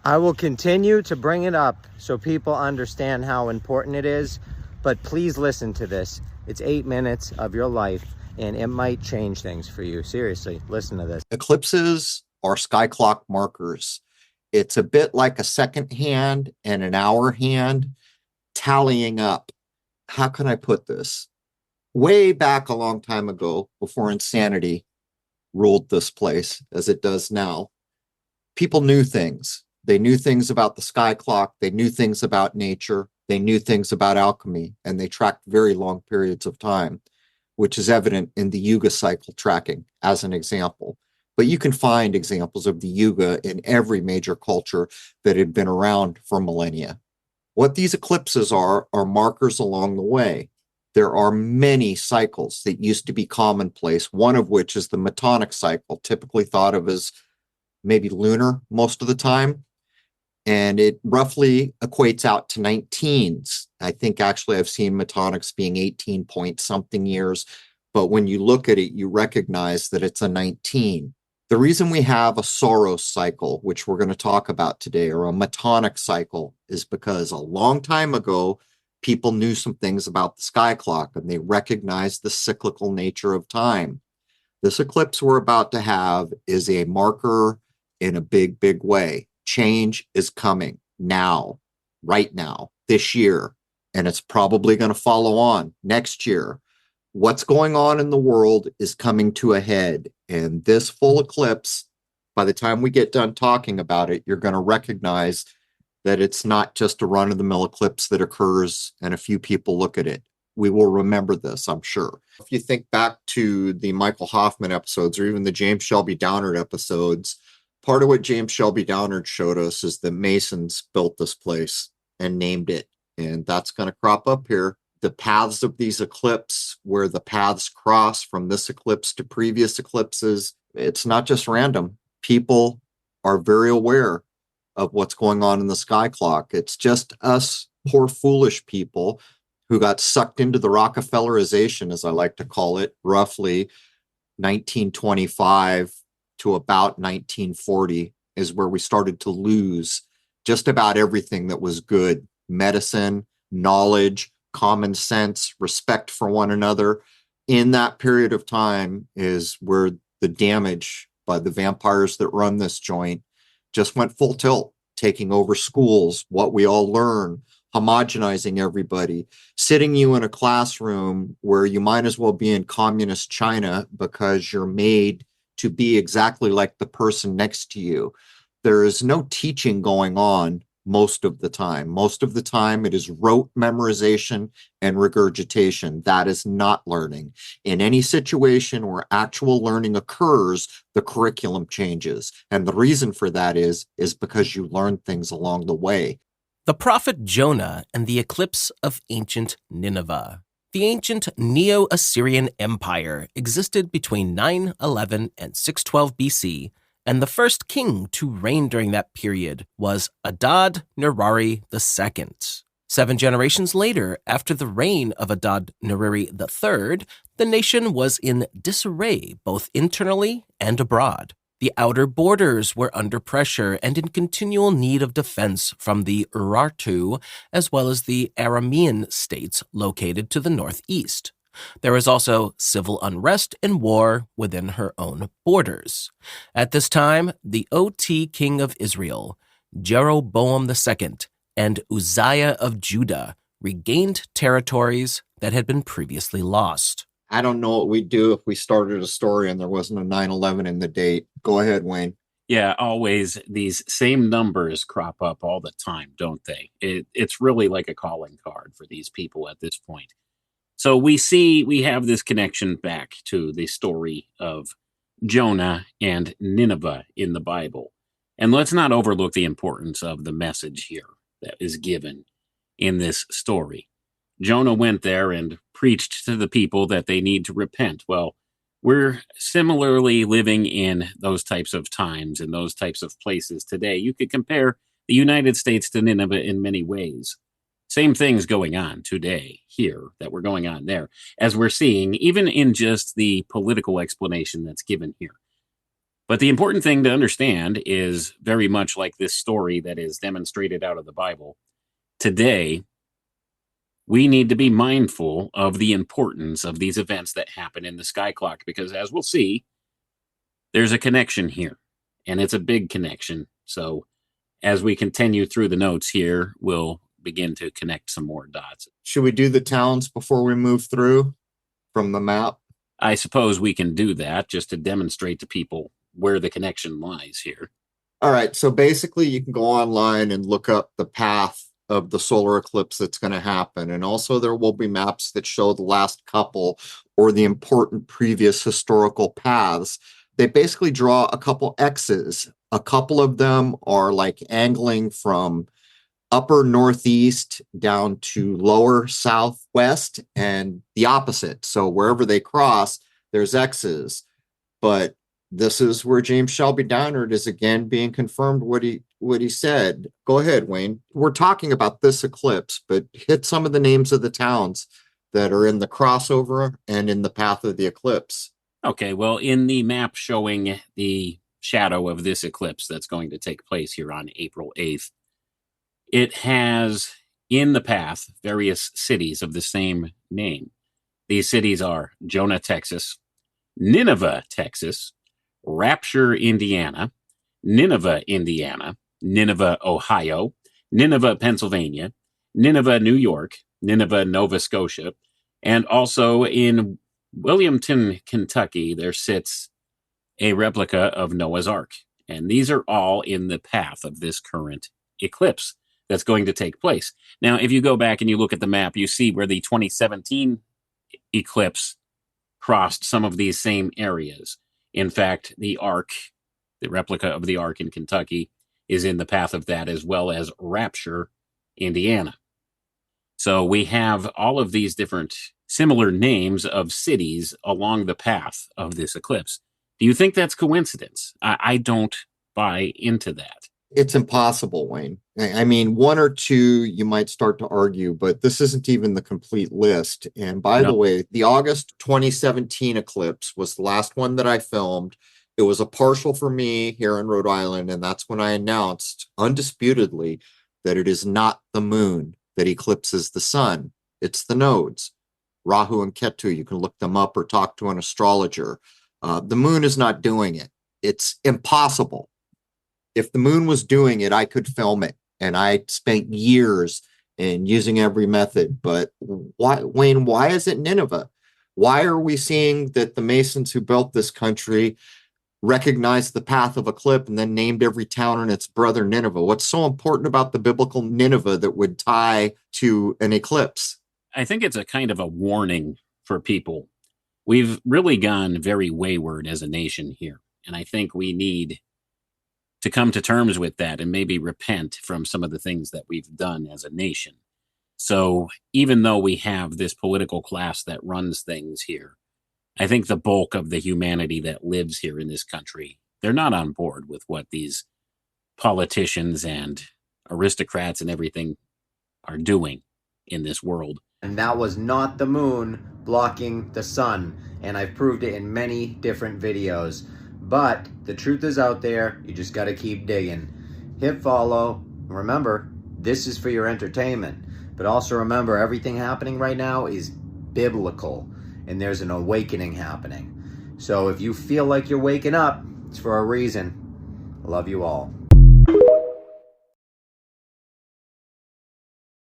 I will continue to bring it up so people understand how important it is, but please listen to this. It's 8 minutes of your life, and it might change things for you. Seriously, listen to this. Eclipses are sky clock markers. It's a bit like a second hand and an hour hand tallying up. How can I put this? Way back a long time ago, before insanity ruled this place as it does now, people knew things. They knew things about the sky clock. They knew things about nature. They knew things about alchemy, and they tracked very long periods of time, which is evident in the Yuga cycle tracking as an example. But you can find examples of the Yuga in every major culture that had been around for millennia. What these eclipses are markers along the way. There are many cycles that used to be commonplace, one of which is the Metonic cycle, typically thought of as maybe lunar most of the time. And it roughly equates out to 19s. I think actually I've seen Metonics being 18 point something years, but when you look at it, you recognize that it's a 19. The reason we have a Saros cycle, which we're going to talk about today, or a Metonic cycle, is because a long time ago, people knew some things about the sky clock and they recognized the cyclical nature of time. This eclipse we're about to have is a marker in a big, big way. Change is coming now, right now, this year, and it's probably going to follow on next year. What's going on in the world is coming to a head, and this full eclipse, by the time we get done talking about it, you're going to recognize that it's not just a run-of-the-mill eclipse that occurs and a few people look at it. We will remember this, I'm sure. If you think back to the Michael Hoffman episodes or even the James Shelby Downard episodes, part of what James Shelby Downard showed us is that Masons built this place and named it, and that's going to crop up here. The paths of these eclipses, where the paths cross from this eclipse to previous eclipses, it's not just random. People are very aware of what's going on in the sky clock. It's just us poor foolish people who got sucked into the Rockefellerization, as I like to call it, roughly 1925 to about 1940 is where we started to lose just about everything that was good: medicine, knowledge, common sense, respect for one another. In that period of time is where the damage by the vampires that run this joint just went full tilt, taking over schools, what we all learn, homogenizing everybody, sitting you in a classroom where you might as well be in communist China because you're made to be exactly like the person next to you. There is no teaching going on most of the time. Most of the time, it is rote memorization and regurgitation. That is not learning. In any situation where actual learning occurs, the curriculum changes. And the reason for that is because you learn things along the way. The prophet Jonah and the eclipse of ancient Nineveh. The ancient Neo-Assyrian Empire existed between 911 and 612 BC, and the first king to reign during that period was Adad-nirari II. 7 generations later, after the reign of Adad-nirari III, the nation was in disarray both internally and abroad. The outer borders were under pressure and in continual need of defense from the Urartu, as well as the Aramean states located to the northeast. There was also civil unrest and war within her own borders. At this time, the OT king of Israel, Jeroboam II, and Uzziah of Judah regained territories that had been previously lost. I don't know what we'd do if we started a story and there wasn't a 9/11 in the date. Go ahead, Wayne. Yeah, always these same numbers crop up all the time, don't they? It's really like a calling card for these people at this point. So we have this connection back to the story of Jonah and Nineveh in the Bible. And let's not overlook the importance of the message here that is given in this story. Jonah went there and preached to the people that they need to repent. Well, we're similarly living in those types of times and those types of places today. You could compare the United States to Nineveh in many ways. Same things going on today here that were going on there, as we're seeing even in just the political explanation that's given here. But the important thing to understand is very much like this story that is demonstrated out of the Bible. Today, we need to be mindful of the importance of these events that happen in the sky clock, because as we'll see, there's a connection here, and it's a big connection. So as we continue through the notes here, we'll begin to connect some more dots. Should we do the towns before we move through from the map? I suppose we can do that just to demonstrate to people where the connection lies here. All right. So basically, you can go online and look up the path of the solar eclipse that's going to happen. And also, there will be maps that show the last couple or the important previous historical paths. They basically draw a couple X's. A couple of them are like angling from upper northeast down to lower southwest and the opposite. So wherever they cross, there's X's. But this is where James Shelby Downard is again being confirmed what he said. Go ahead, Wayne. We're talking about this eclipse, but hit some of the names of the towns that are in the crossover and in the path of the eclipse. Okay, well, in the map showing the shadow of this eclipse that's going to take place here on April 8th, it has in the path various cities of the same name. These cities are Jonah, Texas, Nineveh, Texas, Rapture, Indiana, Nineveh, Indiana, Nineveh, Ohio, Nineveh, Pennsylvania, Nineveh, New York, Nineveh, Nova Scotia, and also in Williamton, Kentucky, there sits a replica of Noah's Ark. And these are all in the path of this current eclipse that's going to take place. Now, if you go back and you look at the map, you see where the 2017 eclipse crossed some of these same areas. In fact, the Ark, the replica of the Ark in Kentucky, is in the path of that, as well as Rapture, Indiana. So we have all of these different similar names of cities along the path of this eclipse. Do you think that's coincidence? I don't buy into that. It's impossible, Wayne. I mean, one or two you might start to argue, but this isn't even the complete list. And by the way, the August 2017 eclipse was the last one that I filmed. It was a partial for me here in Rhode Island, and that's when I announced undisputedly that it is not the moon that eclipses the sun. It's the nodes, Rahu and Ketu. You can look them up or talk to an astrologer. The moon is not doing it. It's impossible. If the moon was doing it, I could film it. And I spent years in using every method. But why, Wayne, why is it Nineveh? Why are we seeing that the Masons who built this country recognized the path of eclipse and then named every town and its brother Nineveh? What's so important about the biblical Nineveh that would tie to an eclipse? I think it's a kind of a warning for people. We've really gone very wayward as a nation here. And I think we need to come to terms with that and maybe repent from some of the things that we've done as a nation. So even though we have this political class that runs things here, I think the bulk of the humanity that lives here in this country, they're not on board with what these politicians and aristocrats and everything are doing in this world. And that was not the moon blocking the sun. And I've proved it in many different videos. But the truth is out there. You just got to keep digging. Hit follow. Remember, this is for your entertainment. But also remember, everything happening right now is biblical. And there's an awakening happening. So if you feel like you're waking up, it's for a reason. I love you all.